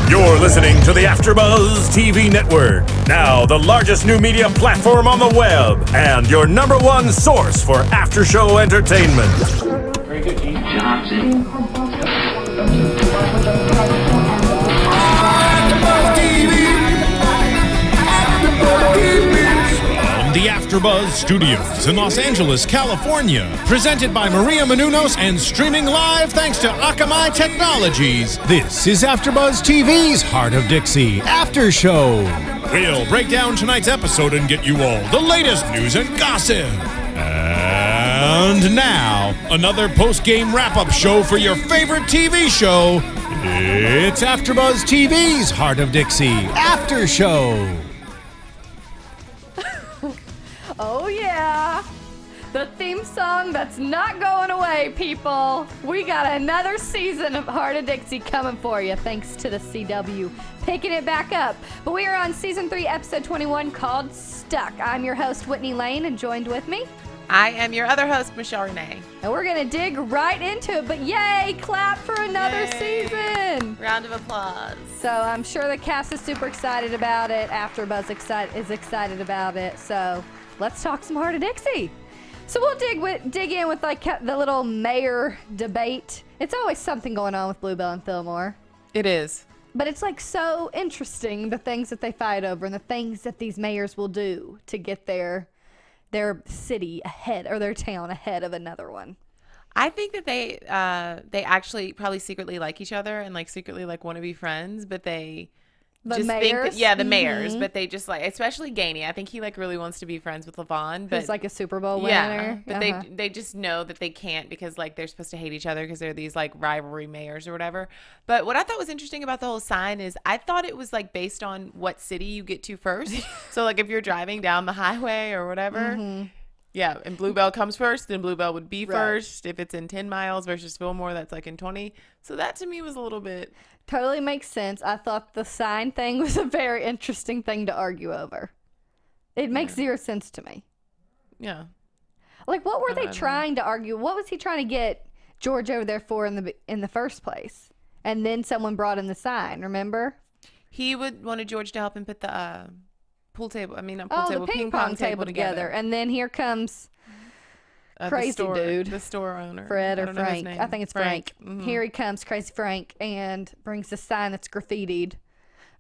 You're listening to the AFTERBUZZ TV network, now the largest new media platform on the web, and your #1 source for after-show entertainment. Very good, Keith. Johnson. The AFTERBUZZ Studios in Los Angeles, California. Presented by Maria Menounos and streaming live thanks to Akamai Technologies. This is AFTERBUZZ TV's Hart of Dixie After Show. We'll break down tonight's episode and get you all the latest news and gossip. And now, another post-game wrap-up show for your favorite TV show. It's AFTERBUZZ TV's Hart of Dixie After Show. Oh yeah, the theme song that's not going away, people. We got another season of Hart of Dixie coming for you, thanks to the CW picking it back up. But we are on season 3, episode 21, called Stuck. I'm your host, Whitney Lane, and joined with me, I am your other host, Michelle Renee. and we're gonna dig right into it. But yay, clap for another season! Round of applause. So I'm sure the cast is super excited about it. AFTERBUZZ is excited about it. So let's talk some Hart of Dixie. So we'll dig in with like the little mayor debate. It's always something going on with Bluebell and Fillmore. It is. But it's like so interesting, the things that they fight over and the things that these mayors will do to get their city ahead, or their town ahead of another one. I think that they actually probably secretly like each other and like secretly like want to be friends, but they The mayors? think the mayors, but they just like, especially Gainey. I think he like really wants to be friends with Lavon, but Who's like a Super Bowl winner. yeah, but they just know that they can't because like they're supposed to hate each other because they're these like rivalry mayors or whatever. But what I thought was interesting about the whole sign is I thought it was like based on what city you get to first. So like if you're driving down the highway or whatever. Yeah, and Bluebell comes first, then Bluebell would be first. If it's in 10 miles versus Fillmore, that's like in 20. So that to me was a little bit... Totally makes sense. I thought the sign thing was a very interesting thing to argue over. It makes zero sense to me. Yeah. Like, what were they trying to argue? What was he trying to get George over there for in the first place? And then someone brought in the sign, remember? He wanted George to help him put the the ping pong table together. And then here comes crazy dude. The store owner. Fred I or don't know his Frank. name. I think it's Frank. Mm-hmm. Here he comes, Crazy Frank, and brings the sign that's graffitied.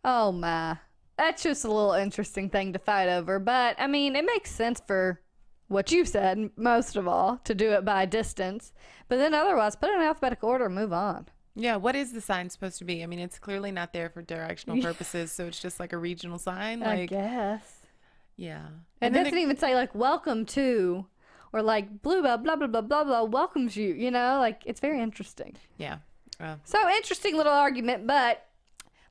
Oh my. That's just a little interesting thing to fight over. But, I mean, it makes sense for what you said, most of all, to do it by distance. But then otherwise, put it in alphabetical order and move on. Yeah, what is the sign supposed to be? I mean, it's clearly not there for directional purposes, so it's just like a regional sign. I Like, guess. yeah. It doesn't even say, like, welcome to, or like, Bluebell, blah, blah, blah, blah, blah, welcomes you, you know? Like, it's very interesting. Yeah. So, interesting little argument, but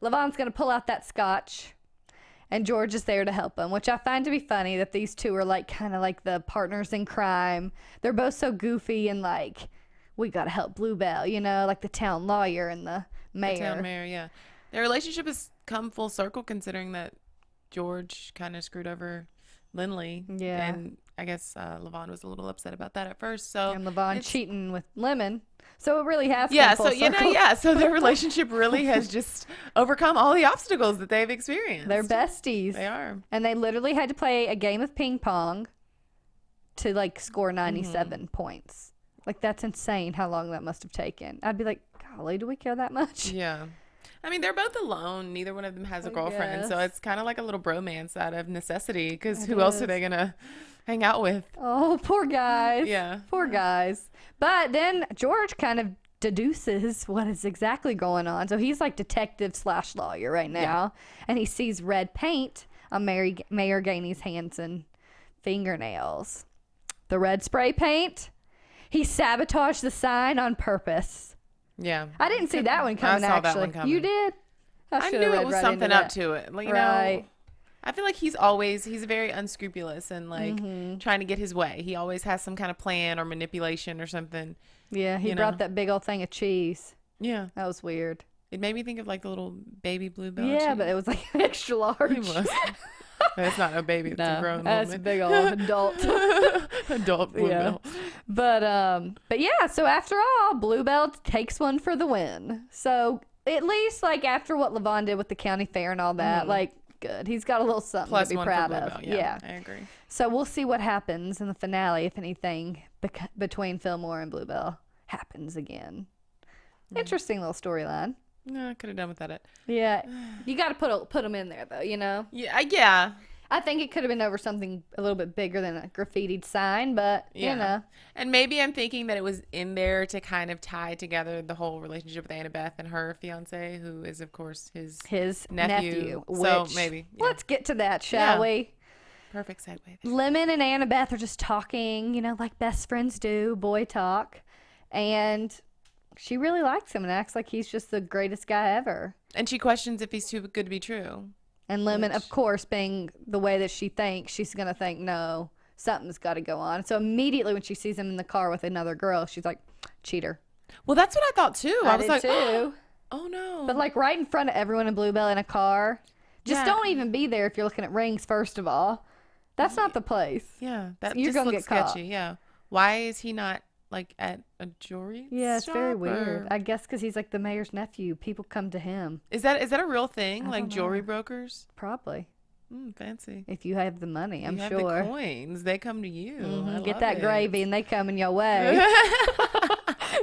Lavon's going to pull out that scotch, and George is there to help him, which I find to be funny that these two are, like, kind of like the partners in crime. They're both so goofy and, like, we got to help Bluebell, you know, like the town lawyer and the mayor. The town mayor, yeah. Their relationship has come full circle considering that George kind of screwed over Lindley. Yeah. And I guess Lavon was a little upset about that at first. So And Lavon cheating with Lemon. So it really has yeah, come full so, you know, circle. yeah. So their relationship really has just overcome all the obstacles that they've experienced. They're besties. They are. And they literally had to play a game of ping pong to, like, score 97 points. Like, that's insane how long that must have taken. I'd be like, golly, do we care that much? Yeah. I mean, they're both alone. Neither one of them has a girlfriend. So it's kind of like a little bromance out of necessity because who else are they going to hang out with? Oh, poor guys. Yeah. Poor guys. But then George kind of deduces what is exactly going on. So he's like detective / lawyer right now. Yeah. And he sees red paint on Mayor Gainey's hands and fingernails. The red spray paint. He sabotaged the sign on purpose. Yeah. I didn't see that one coming, I saw actually. that one coming. You did? I knew it was something up to it. Like, you know, I feel like he's very unscrupulous and like trying to get his way. He always has some kind of plan or manipulation or something. Yeah, he brought that big old thing of cheese. Yeah. That was weird. It made me think of like the little baby Bluebell Yeah, cheese. but it was like extra large. It was. It's not a baby, it's a grown that's woman. A big old adult. Adult Bluebell. Yeah. But yeah, so after all, Bluebell takes one for the win. So at least like after what Lavon did with the county fair and all that, like good. He's got a little something Plus to be one proud for of. Bluebell. Yeah, I agree. So we'll see what happens in the finale, if anything between Fillmore and Bluebell happens again. Interesting little storyline. No, I could have done without it. Yeah, you got to put them in there though. You know. Yeah. I think it could have been over something a little bit bigger than a graffitied sign, but you know. And maybe I'm thinking that it was in there to kind of tie together the whole relationship with Annabeth and her fiance, who is of course his nephew. So maybe. Yeah. Let's get to that, shall we? Perfect segue. Lemon and Annabeth are just talking, you know, like best friends do, boy talk. And she really likes him and acts like he's just the greatest guy ever. And she questions if he's too good to be true. And Lemon, of course, being the way that she thinks, she's going to think, no, something's got to go on. So immediately when she sees him in the car with another girl, she's like, cheater. Well, that's what I thought too. I was did like, too. oh no. But like right in front of everyone in Bluebell in a car. Just don't even be there if you're looking at rings, first of all. That's not the place. Yeah, that You're just gonna looks get caught. sketchy. Yeah. Why is he not like at a jewelry Yeah, it's very shop, weird. or- I guess because he's like the mayor's nephew. People come to him. Is that a real thing? I Like don't know. jewelry brokers? Probably. Fancy. If you have the money, I'm You have sure. the coins. They come to you. I Get love that it. gravy and they come in your way.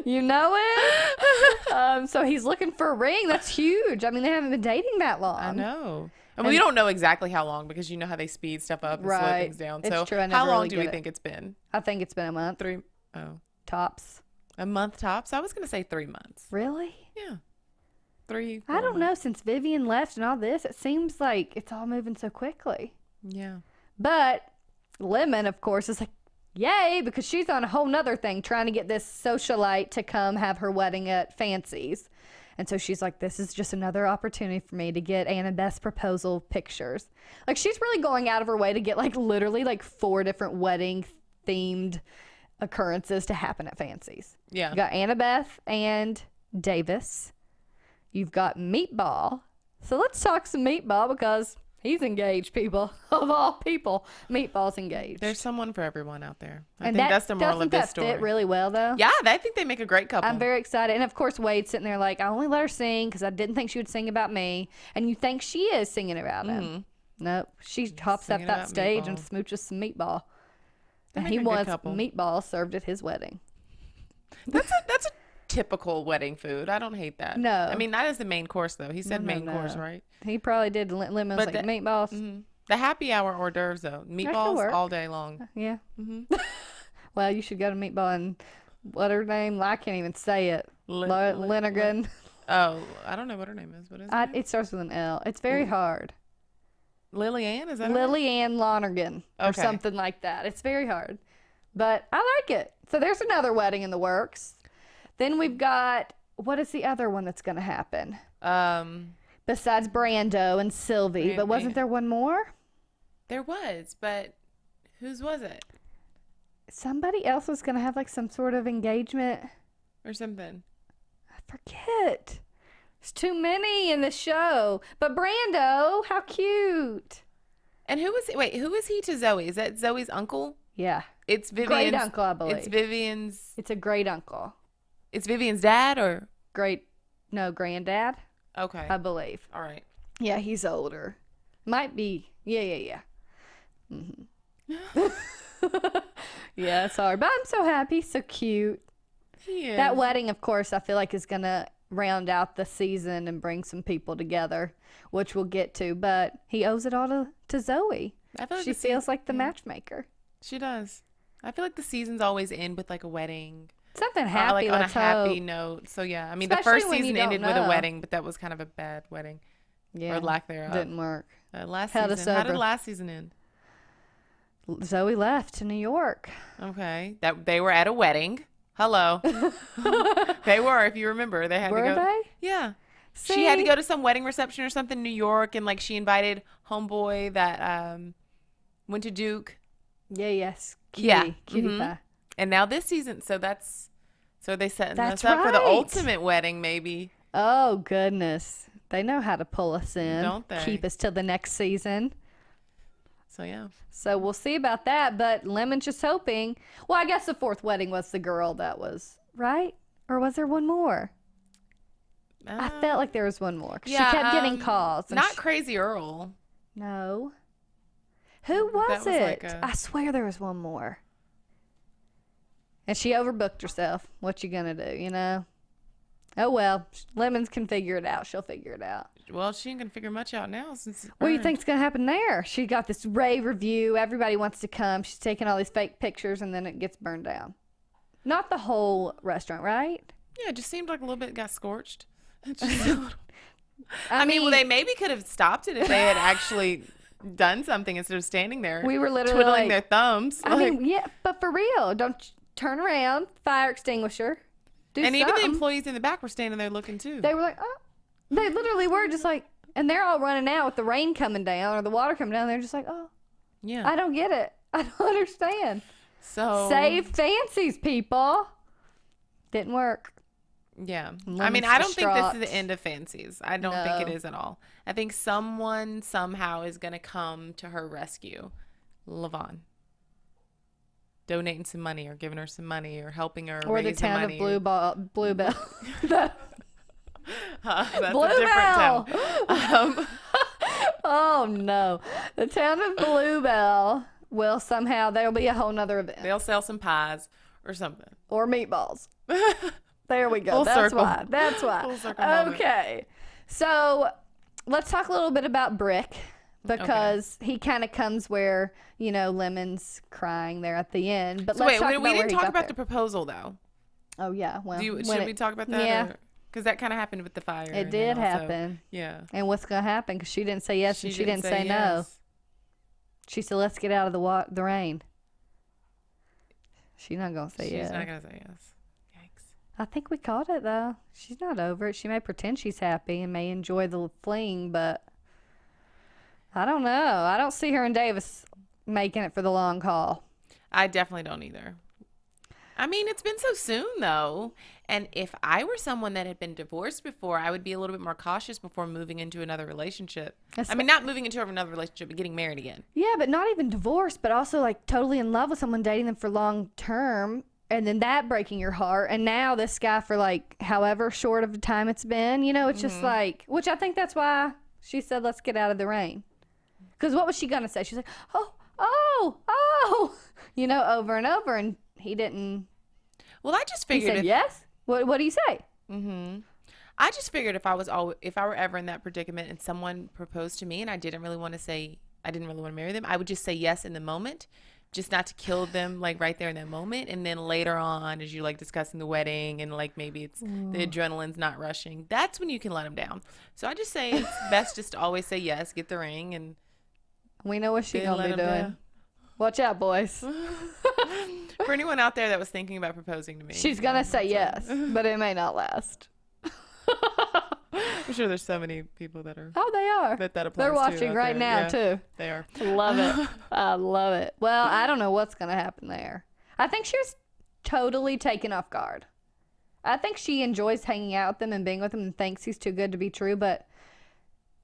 You know it? So he's looking for a ring. That's huge. I mean, they haven't been dating that long. I know. And we don't know exactly how long because you know how they speed stuff up and slow Right. things down. It's So true. I how never long really do we get it. think it's been? I think it's been a month. Tops. A month tops? I was going to say 3 months. Really? Yeah. 3. I don't know. Since Vivian left and all this, it seems like it's all moving so quickly. Yeah. But Lemon, of course, is like, yay, because she's on a whole nother thing trying to get this socialite to come have her wedding at Fancie's. And so she's like, this is just another opportunity for me to get Annabeth's proposal pictures. Like, she's really going out of her way to get, like, literally, like, 4 different wedding-themed occurrences to happen at Fancie's. Yeah. You got Annabeth and Davis. You've got Meatball. So let's talk some Meatball because he's engaged, people. Of all people, Meatball's engaged. There's someone for everyone out there. I And think that's the moral of this doesn't that story. fit really well, though? Yeah, I think they make a great couple. I'm very excited. And, of course, Wade's sitting there like, I only let her sing because I didn't think she would sing about me. And you think she is singing about him. Nope. She hops up Singing that about stage and Meatball. smooches some Meatball. They And make he a good wants couple. Meatball served at his wedding. That's a typical wedding food. I don't hate that. No. I mean, that is the main course, though. He said No, main course, no. right? He probably did. Lemon was But like, the- meatballs. The happy hour hors d'oeuvres, though. Meatballs work. all day long. Yeah. Well, you should go to Meatball and what her name? I can't even say it. Linegan. Oh, I don't know what her name is. What is it? It starts with an L. It's very hard. Lillian? Is that her? Lily Ann Lonergan or Okay. something like that. It's very hard. But I like it. So there's another wedding in the works. Then we've got, what is the other one that's going to happen? Besides Brando and Sylvie. But wasn't there one more? There was, but whose was it? Somebody else was going to have like some sort of engagement. Or something. I forget. There's too many in the show. But Brando, how cute. And who was wait, who is he to Zoe? Is that Zoe's uncle? Yeah. It's Vivian's Great uncle, I believe. It's Vivian's It's a great uncle. It's Vivian's dad or Granddad, okay. I believe. All right. Yeah, he's older. Might be. Yeah. Yeah, sorry. But I'm so happy. So cute. He is. That wedding, of course, I feel like is going to round out the season and bring some people together, which we'll get to. But he owes it all to Zoe. I feel like She the feels like the matchmaker. She does. I feel like the seasons always end with like a wedding. Something Or happy, like on a let's happy hope. note. So yeah, I mean Especially the first when you season don't ended with a know. wedding, but that was kind of a bad wedding. Yeah, Or lack thereof. didn't work. Last Held us season. How did over. last season end? Zoe left to New York. Okay. That they were at a wedding. Hello. They were, if you remember. They had Were to go. they? Yeah. She had to See? go to some wedding reception or something in New York, and like she invited homeboy that went to Duke. Yeah, yes. Yeah. Cutie Mhm. pie. And now this season, so they setting That's us up for the right. ultimate wedding, maybe. Oh, goodness. They know how to pull us in. Don't they? Keep us till the next season. So yeah. So we'll see about that. But Lemon's just hoping. Well, I guess the fourth wedding was the girl that was, right? Or was there one more? I felt like there was one more. 'Cause Yeah, she kept getting calls. and Not Crazy Earl. No. Who was was it? like I swear there was one more. And she overbooked herself. What you gonna do, you know? Oh, well. Lemons can figure it out. She'll figure it out. Well, she ain't gonna figure much out now since. What do you think's gonna happen there? She got this rave review. Everybody wants to come. She's taking all these fake pictures, and then it gets burned down. Not the whole restaurant, right? Yeah, it just seemed like a little bit got scorched. Just a little. I mean, well, they maybe could have stopped it if they had actually done something instead of standing there. We were literally twiddling like, their thumbs. I mean, yeah, but for real, don't turn around, fire extinguisher, do and something. even the employees in the back were standing there looking too. They were like, oh, they literally were just like, and they're all running out with the rain coming down or the water coming down. They're just like, oh, yeah, I don't get it. I don't understand. So Save Fancies, people. Didn't work. yeah. I Lemons mean, I don't think this distraught. is the end of Fancies. I don't think it No. is at all. I think someone somehow is gonna come to her rescue. Lavon. Donating some money or giving her some money or helping her Or the raise the town money. of Bluebell. That's a different Bluebell. town. Oh no, the town of Bluebell will somehow there'll be a whole nother event They'll sell some pies or something. or meatballs. There we go. Full That's circle. why. That's why. Full circle moment. Okay, so let's talk a little bit about Brick because he kind of comes where Lemon's crying there at the end. But So let's wait, talk we about where didn't he talk got about there. the proposal though. Oh yeah, well, Should we talk about that? Yeah. Because that kind of happened with the fire. It and did then also- happen. Yeah. And what's gonna happen? Because she didn't say yes and she didn't say no. yes. She said, "Let's get out of the rain." She's not gonna say yes. She's not gonna say yes. Yikes. I think we caught it though. She's not over it. She may pretend she's happy and may enjoy the fling, but I don't know. I don't see her and Davis making it for the long haul. I definitely don't either. I mean, it's been so soon though. And if I were someone that had been divorced before, I would be a little bit more cautious before moving into another relationship. I mean, not moving into another relationship, but getting married again. Yeah, but not even divorced, but also like totally in love with someone, dating them for long term, and then that breaking your heart. And now this guy for like however short of a time it's been, it's just like, which I think that's why she said, "Let's get out of the rain." Because what was she going to say? She's like, oh, over and over. And he didn't. Well, I just He figured said yes. What do you say? I just figured if I were ever in that predicament and someone proposed to me and I didn't really want to marry them, I would just say yes in the moment, just not to kill them like right there in that moment. And then later on, as you like discussing the wedding and like maybe it's the adrenaline's not rushing, that's when you can let them down. So I just say it's best just to always say yes, get the ring, and We know what she's then going to let be 'em doing. down. Watch out, boys. For anyone out there that was thinking about proposing to me, She's going to say yes, but it may not last. I'm sure there's so many people that are Oh, they are. that applies They're to watching out right there. now, Yeah, too. They are. Love it. I love it. Well, I don't know what's going to happen there. I think she was totally taken off guard. I think she enjoys hanging out with them and being with him and thinks he's too good to be true, but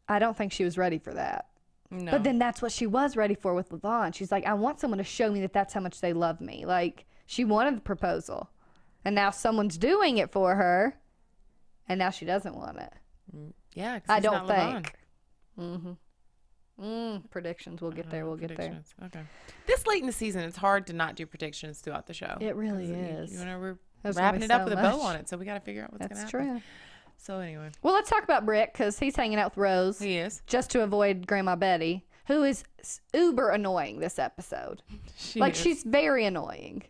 I don't think she was ready for that. No. But then that's what she was ready for with Lavon. She's like, I want someone to show me that that's how much they love me. Like, she wanted the proposal. And now someone's doing it for her, and now she doesn't want it. Yeah, 'cause I he's don't not Lavon. think. Predictions. We'll get there. We'll get there. Predictions. Okay. This late in the season, it's hard to not do predictions throughout the show. It really is. We're There's gonna wrapping be it up so with a bow much. on it, so we got to figure out what's going to That's happen. true. So anyway, Well, let's talk about Brick because he's hanging out with Rose he is. just to avoid Grandma Betty, who is uber annoying this episode. She is. She's very annoying.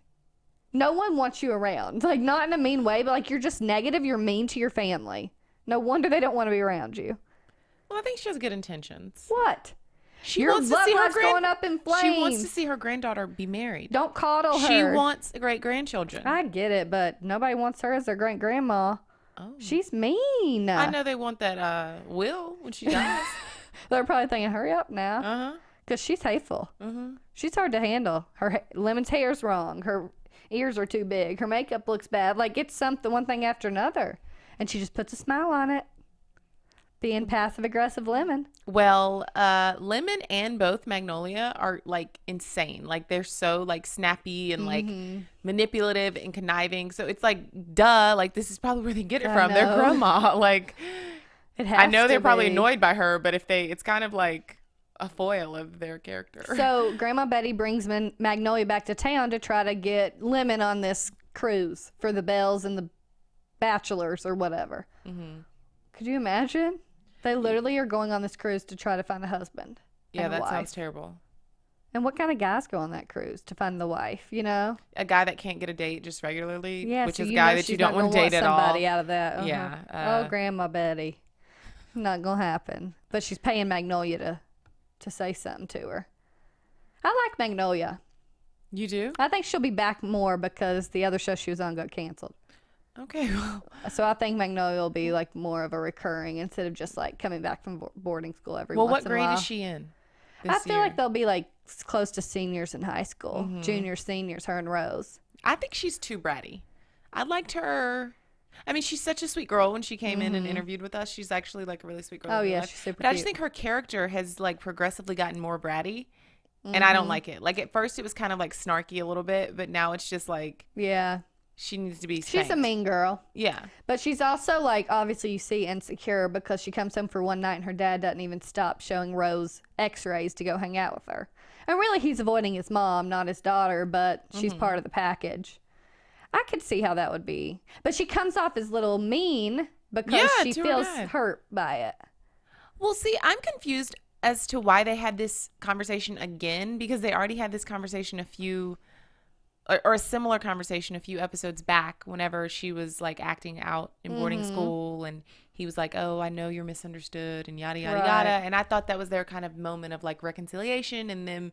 No one wants you around. Like, not in a mean way, but like you're just negative. You're mean to your family. No wonder they don't want to be around you. Well, I think she has good intentions. What? She Your wants to love see her life's going up in flames. She wants to see her granddaughter be married. Don't coddle her. She wants great grandchildren. I get it, but nobody wants her as their great grandma. Oh. She's mean. I know they want that will when she dies. They're probably thinking, hurry up now. Uh-huh. Because she's hateful. Mm-hmm. She's hard to handle. Lemon's hair's wrong. Her ears are too big. Her makeup looks bad. Like, it's one thing after another. And she just puts a smile on it. Being passive-aggressive Lemon. Well, Lemon and both Magnolia are like insane. Like they're so like snappy and like manipulative and conniving. So it's like, duh, like this is probably where they get it from. Their grandma. Like, I know they're probably annoyed by her, but it's kind of like a foil of their character. So Grandma Betty brings Magnolia back to town to try to get Lemon on this cruise for the Bells and the Bachelors or whatever. Could you imagine? They literally are going on this cruise to try to find a husband. Yeah, and a that wife. sounds terrible. And what kind of guys go on that cruise to find the wife, you know? A guy that can't get a date just regularly, Yeah, which so is a you guy know that you she's don't not want to gonna date at somebody all. out of that. Yeah. Oh, Grandma Betty. Not going to happen. But she's paying Magnolia to say something to her. I like Magnolia. You do? I think she'll be back more because the other show she was on got canceled. Okay. Well, So I think Magnolia will be like more of a recurring instead of just like coming back from boarding school every well, once what in a grade while. is she in? I This feel year? like they'll be like close to seniors in high school, juniors, seniors, her and Rose. I think she's too bratty. I liked her. I mean, she's such a sweet girl. When she came in and interviewed with us, she's actually like a really sweet girl. Oh, in real yeah, life. she's super But I just cute. think her character has like progressively gotten more bratty, and I don't like it. Like at first, it was kind of like snarky a little bit, but now it's just like Yeah. she needs to be. She's spanked. a mean girl. Yeah. But she's also like, obviously you see insecure because she comes home for one night and her dad doesn't even stop showing Rose x-rays to go hang out with her. And really he's avoiding his mom, not his daughter, but she's part of the package. I could see how that would be. But she comes off as little mean because she to her feels dad. hurt by it. Well, see, I'm confused as to why they had this conversation again, because they already had this conversation or a similar conversation a few episodes back whenever she was like acting out in boarding school and he was like, oh, I know you're misunderstood and yada, yada, Right. yada. And I thought that was their kind of moment of like reconciliation and them,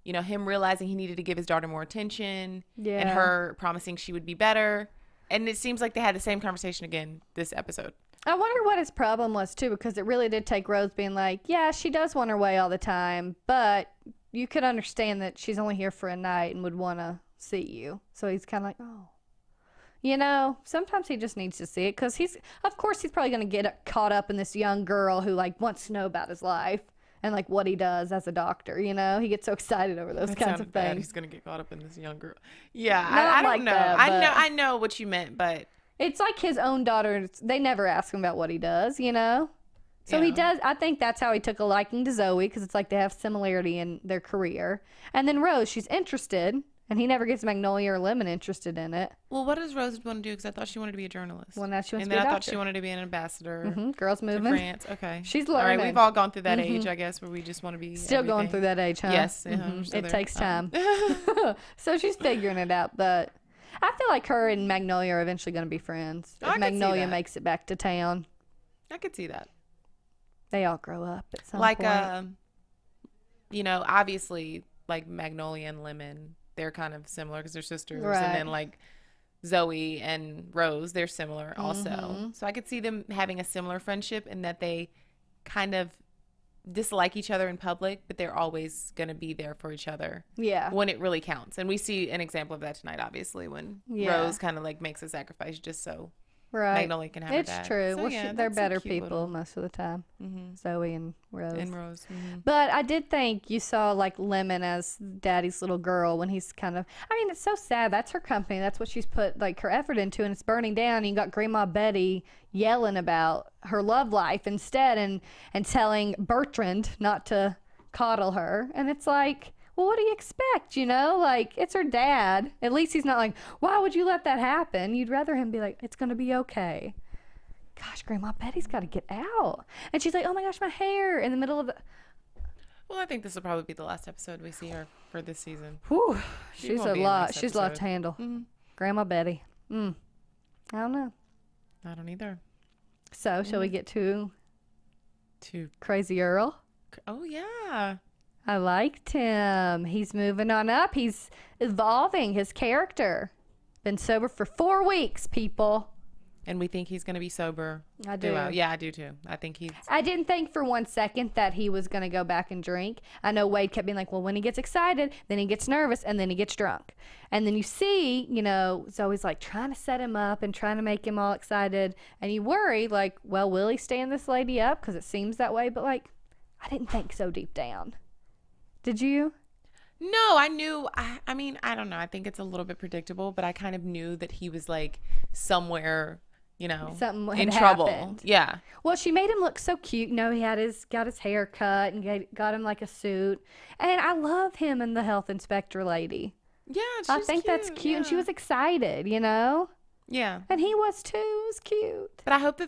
you know, him realizing he needed to give his daughter more attention and Yeah. her promising she would be better. And it seems like they had the same conversation again this episode. I wonder what his problem was too, because it really did take Rose being like, yeah, she does want her way all the time, but you could understand that she's only here for a night and would want to see you. So he's kind of like, oh, you know, sometimes he just needs to see it because of course he's probably going to get caught up in this young girl who like wants to know about his life and like what he does as a doctor. You know, he gets so excited over those That kinds sounded of bad. things. He's gonna get caught up in this young girl. Yeah, Not I don't like know. that, but- I know what you meant, but It's like his own daughter. They never ask him about what he does, you know? So he Yeah. does. I think that's how he took a liking to Zoe because it's like they have similarity in their career. And then Rose, she's interested, and he never gets Magnolia or Lemon interested in it. well, what does Rose want to do? Because I thought she wanted to be a journalist. Well, now she wants and to be then a I thought doctor. she wanted to be an ambassador Girls to moving. France. Okay, She's All right, learning. we've all gone through that age, I guess, where we just want to be Still going everything. through that age, huh? Yes, so It they're- takes time. So she's figuring it out, but I feel like her and Magnolia are eventually going to be friends. I If could see Magnolia that. makes it back to town, I could see that. they all grow up at some Like, point. you know, obviously, like Magnolia and Lemon, they're kind of similar because they're sisters, Right. and then like Zoe and Rose, they're similar also. Mm-hmm. So I could see them having a similar friendship in that they kind of dislike each other in public, but they're always going to be there for each other Yeah. when it really counts. And we see an example of that tonight, obviously, when Yeah. Rose kind of like makes a sacrifice just so Right. Magnolia can have her It's dad. true. So, Well, yeah, they're that's a better cute people little- most of the time. Zoe and Rose. And Rose. But I did think you saw like Lemon as Daddy's little girl when he's kind of. I mean, it's so sad. That's her company. That's what she's put like her effort into, and it's burning down. And you got Grandma Betty yelling about her love life instead, and telling Bertrand not to coddle her. And it's like, well, what do you expect? You know, like it's her dad. At least he's not like, why would you let that happen? You'd rather him be like, it's gonna be okay. Gosh, Grandma Betty's got to get out. And she's like, oh my gosh, my hair in the middle of the. Well, I think this will probably be the last episode we see her for this season. Whew, She she's won't a be in lot. this She's a lot to episode. handle. Grandma Betty. I don't know. I don't either. So, shall we get to Two. Crazy Earl? Oh, yeah. I liked him. He's moving on up. He's evolving his character. Been sober for 4 weeks, people. And we think he's going to be sober. I do. Yeah, I do too. I think he's... I didn't think for one second that he was going to go back and drink. I know Wade kept being like, well, when he gets excited, then he gets nervous, and then he gets drunk. And then you see, you know, Zoe's like trying to set him up and trying to make him all excited. And you worry, like, well, will he stand this lady up? Because it seems that way. But, like, I didn't think so deep down. Did you? No, I knew. I mean, I don't know. I think it's a little bit predictable, but I kind of knew that he was, like, somewhere... You know, something in had trouble. Happened. Yeah. Well, she made him look so cute. You know, he had got his hair cut and got him like a suit. And I love him and the health inspector lady. Yeah, I think that's cute. Yeah. And she was excited, you know? Yeah. And he was too. It was cute. But I hope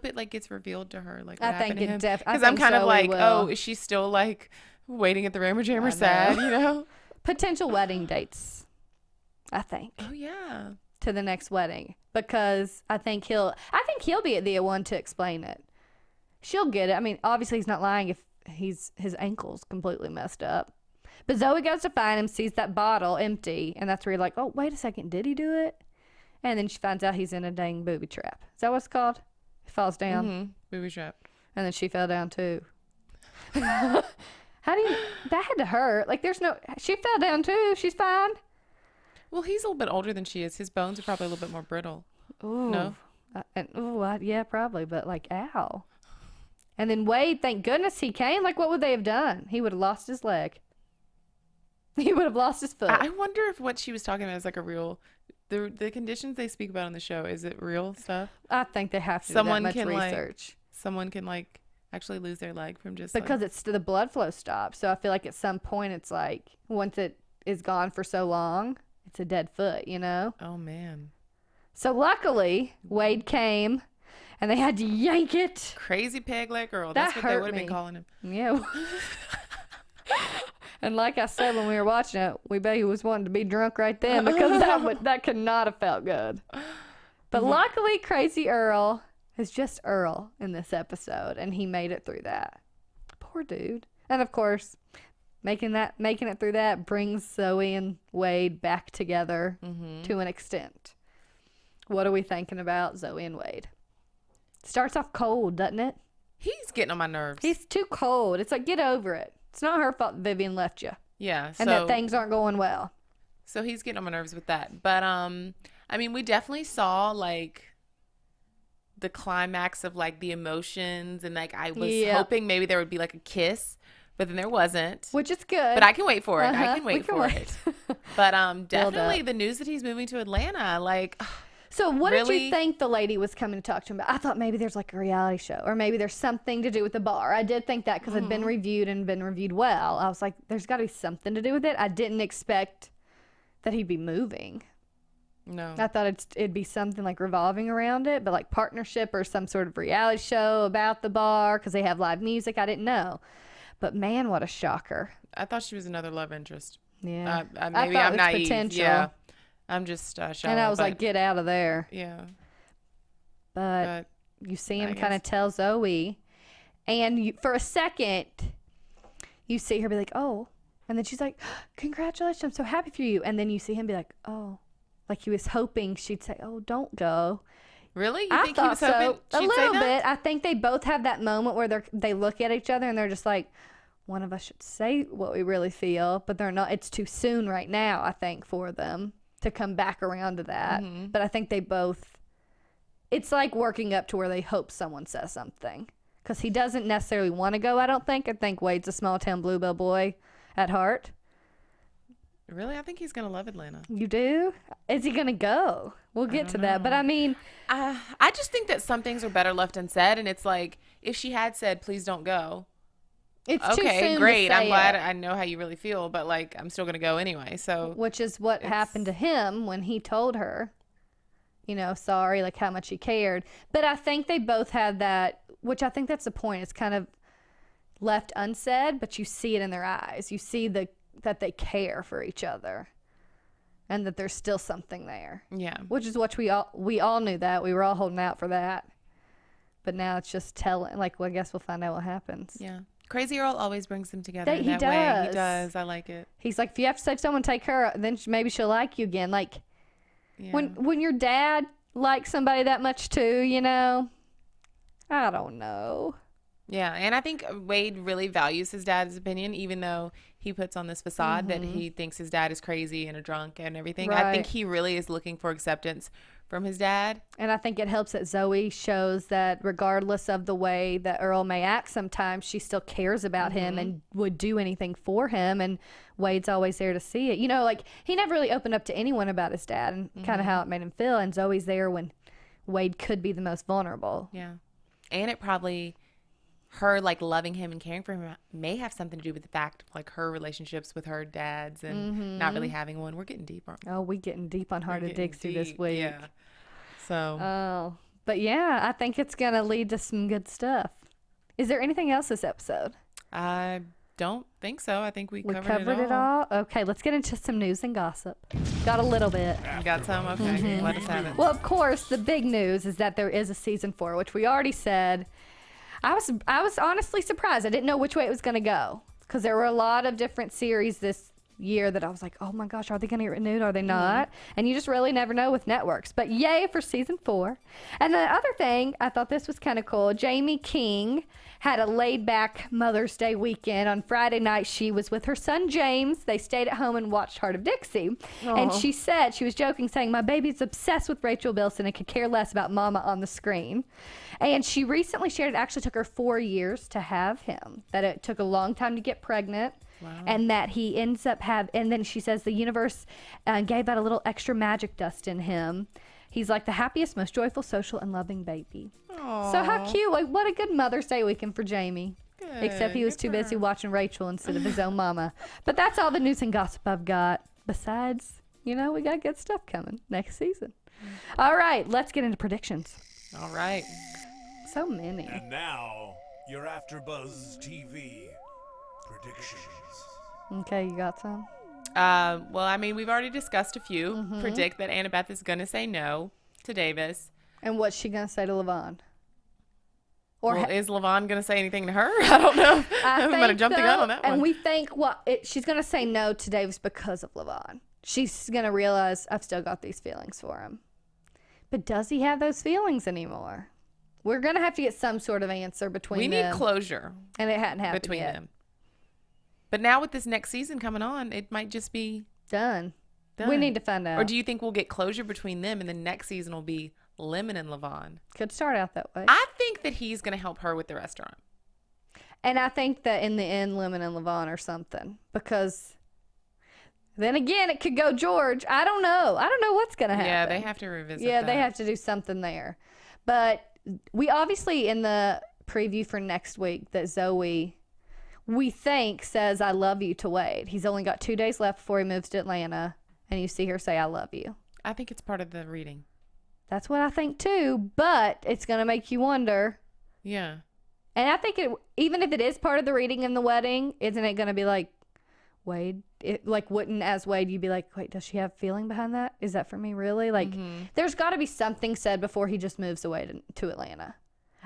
it like gets revealed to her. Like, what I think happened to it him. definitely. Because I'm kind of like, will. oh, is she still like waiting at the Rammer Jammer sad, you know? Potential wedding dates, I think. Oh, yeah. To the next wedding. Because I think he'll be the one to explain it. She'll get it. I mean, obviously he's not lying if his ankle's completely messed up. But Zoe goes to find him, sees that bottle empty, and that's where you're like, oh, wait a second, did he do it? And then she finds out he's in a dang booby trap. Is that what it's called? He falls down. Mm-hmm. Booby trap. And then she fell down too. That had to hurt. Like she fell down too. She's fine. Well, he's a little bit older than she is. His bones are probably a little bit more brittle. Ooh. No? Yeah, probably. But like, ow. And then Wade, thank goodness he came. Like, what would they have done? He would have lost his leg. He would have lost his foot. I wonder if what she was talking about is like a real... The conditions they speak about on the show, is it real stuff? I think they have to do that much research. Someone can like actually lose their leg from just... Because it's the blood flow stops. So I feel like at some point it's like, once it is gone for so long... It's a dead foot, you know? Oh, man. So luckily, Wade came, and they had to yank it. Crazy peg leg girl. That's what they would have been calling him. Yeah. And like I said when we were watching it, we bet he was wanting to be drunk right then because that could not have felt good. But luckily, Crazy Earl is just Earl in this episode, and he made it through that. Poor dude. And of course... Making it through that brings Zoe and Wade back together to an extent. What are we thinking about Zoe and Wade? Starts off cold, doesn't it? He's getting on my nerves. He's too cold. It's like, get over it. It's not her fault Vivian left you. Yeah. And that things aren't going well. So he's getting on my nerves with that. But, I mean, we definitely saw, like, the climax of, like, the emotions. And, like, I was hoping maybe there would be, like, a kiss. But then there wasn't. Which is good. But I can wait for it. I can wait for it. But definitely the news that he's moving to Atlanta, like... So what did you think the lady was coming to talk to him about? I thought maybe there's like a reality show or maybe there's something to do with the bar. I did think that because it'd been reviewed and been reviewed well. I was like, there's got to be something to do with it. I didn't expect that he'd be moving. No. I thought it'd be something like revolving around it, but like partnership or some sort of reality show about the bar because they have live music. I didn't know. But man, what a shocker. I thought she was another love interest. Yeah. Maybe I'm naive. Potential. Yeah. I'm just shallow. And I was like, get out of there. Yeah. But you see him kind of tell Zoe. And for a second, you see her be like, oh. And then she's like, congratulations. I'm so happy for you. And then you see him be like, oh. Like he was hoping she'd say, oh, don't go. Really? You think I he was thought hoping so. A she'd little say that? bit. I think they both have that moment where they look at each other and they're just like, one of us should say what we really feel, but they're not. It's too soon right now, I think, for them to come back around to that. But I think they both, it's like working up to where they hope someone says something. Because he doesn't necessarily want to go, I don't think. I think Wade's a small town bluebell boy at heart. Really? I think he's going to love Atlanta. You do? Is he going to go? We'll get to that. But I mean... I just think that some things are better left unsaid. And it's like, if she had said, please don't go. It's too soon okay, great. to say I'm glad it. I know how you really feel. But, like, I'm still going to go anyway. So, which is what happened to him when he told her, you know, sorry, like how much he cared. But I think they both had that, which I think that's the point. It's kind of left unsaid, but you see it in their eyes. You see that they care for each other and that there's still something there. Yeah. Which is what we all knew that. We were all holding out for that. But now it's just telling, like, well, I guess we'll find out what happens. Yeah. Crazy Earl always brings them together in He that does. way. He does. I like it. He's like, if you have to save someone, take her, then maybe she'll like you again. Like, Yeah. when your dad like somebody that much too, you know? I don't know. Yeah, and I think Wade really values his dad's opinion, even though he puts on this facade that he thinks his dad is crazy and a drunk and everything. Right. I think he really is looking for acceptance from his dad. And I think it helps that Zoe shows that regardless of the way that Earl may act sometimes, she still cares about him and would do anything for him. And Wade's always there to see it. You know, like, he never really opened up to anyone about his dad and kind of how it made him feel. And Zoe's there when Wade could be the most vulnerable. Yeah. And it probably... her like loving him and caring for him may have something to do with the fact of like her relationships with her dads and not really having one. We're getting deep, aren't we? Oh, we getting deep on Hart of Dixie this week. Yeah. So. Oh, but yeah, I think it's gonna lead to some good stuff. Is there anything else this episode? I don't think so. I think we covered it all. Okay, let's get into some news and gossip. Got a little bit. You got some? Okay, let us have it. Well, of course, the big news is that there is a season 4, which we already said. I was honestly surprised. I didn't know which way it was going to go because there were a lot of different series this year that I was like, oh my gosh, are they going to get renewed? Are they not? And you just really never know with networks. But yay for season 4. And the other thing, I thought this was kind of cool. Jamie King had a laid back Mother's Day weekend. On Friday night, she was with her son, James. They stayed at home and watched Hart of Dixie. And she said, she was joking, saying, my baby's obsessed with Rachel Bilson and could care less about mama on the screen. And she recently shared it actually took her 4 years to have him, that it took a long time to get pregnant. Wow. And that he ends up and then she says the universe gave that a little extra magic dust in him. He's like the happiest, most joyful, social, and loving baby. Aww. So how cute. Like, what a good Mother's Day weekend for Jamie. Good. Except he was too busy watching Rachel instead of his own mama. But that's all the news and gossip I've got. Besides, you know, we got good stuff coming next season. All right, let's get into predictions. All right. So many. And now, your AfterBuzz TV predictions. Okay, you got some? Well, I mean, we've already discussed a few. Predict that Annabeth is going to say no to Davis. And what's she going to say to Lavon? Or is Lavon going to say anything to her? I don't know. I'm going to jump the gun on that one. And we think, she's going to say no to Davis because of Lavon. She's going to realize, I've still got these feelings for him. But does he have those feelings anymore? We're going to have to get some sort of answer between them. We need closure. And it hadn't happened between yet. them. But now with this next season coming on, it might just be done. We need to find out. Or do you think we'll get closure between them and the next season will be Lemon and Lavon? Could start out that way. I think that he's going to help her with the restaurant. And I think that in the end, Lemon and Lavon are something. Because then again, it could go George. I don't know. I don't know what's going to happen. Yeah, they have to revisit Yeah, that. they have to do something there. But we obviously, in the preview for next week, that Zoe, we think, says, I love you to Wade. He's only got 2 days left before he moves to Atlanta. And you see her say, I love you. I think it's part of the reading. That's what I think too. But it's going to make you wonder. Yeah. And I think even if it is part of the reading in the wedding, isn't it going to be like, Wade? Wouldn't as Wade, you'd be like, wait, does she have feeling behind that? Is that for me, really? Like, there's got to be something said before he just moves away to Atlanta.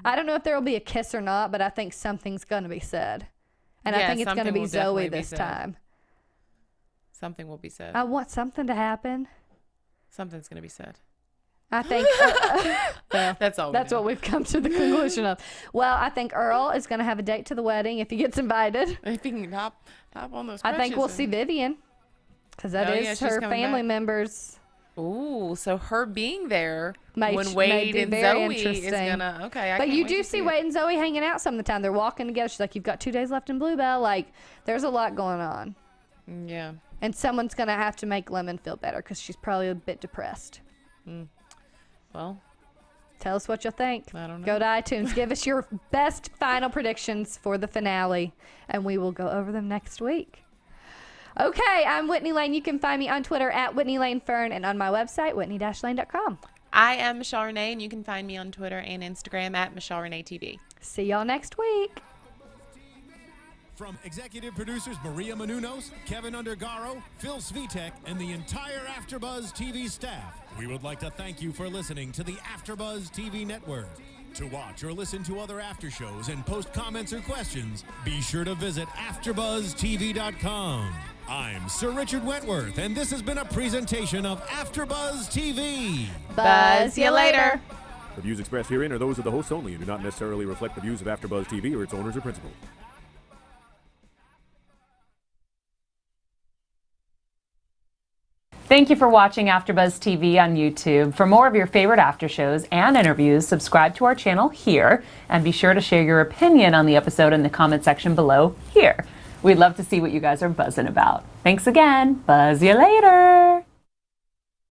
I don't know if there will be a kiss or not, but I think something's going to be said. And I think it's going to be Zoe this time. Something will be said. I want something to happen. Something's going to be said. I think well, that's all. That's what we've come to the conclusion of. Well, I think Earl is going to have a date to the wedding if he gets invited. If he can hop on those. I think we'll see Vivian because that is her family members. Ooh, so her being there when Wade may and very Zoe is gonna okay. But you do see Wade and Zoe hanging out some of the time. They're walking together. She's like, "You've got 2 days left in Bluebell." Like, there's a lot going on. Yeah. And someone's gonna have to make Lemon feel better because she's probably a bit depressed. Well, tell us what you think. I don't know. Go to iTunes. Give us your best final predictions for the finale, and we will go over them next week. Okay, I'm Whitney Lane. You can find me on Twitter at Whitney Lane Fern and on my website, whitney-lane.com. I am Michelle Renee, and you can find me on Twitter and Instagram at Michelle Renee TV. See y'all next week. From executive producers Maria Menounos, Kevin Undergaro, Phil Svitek, and the entire AfterBuzz TV staff, we would like to thank you for listening to the AfterBuzz TV network. To watch or listen to other after shows and post comments or questions, be sure to visit AfterBuzzTV.com. I'm Sir Richard Wentworth, and this has been a presentation of AfterBuzz TV. Buzz you later. The views expressed herein are those of the hosts only and do not necessarily reflect the views of AfterBuzz TV or its owners or principals. Thank you for watching AfterBuzz TV on YouTube. For more of your favorite after shows and interviews, subscribe to our channel here, and be sure to share your opinion on the episode in the comment section below here. We'd love to see what you guys are buzzing about. Thanks again. Buzz you later.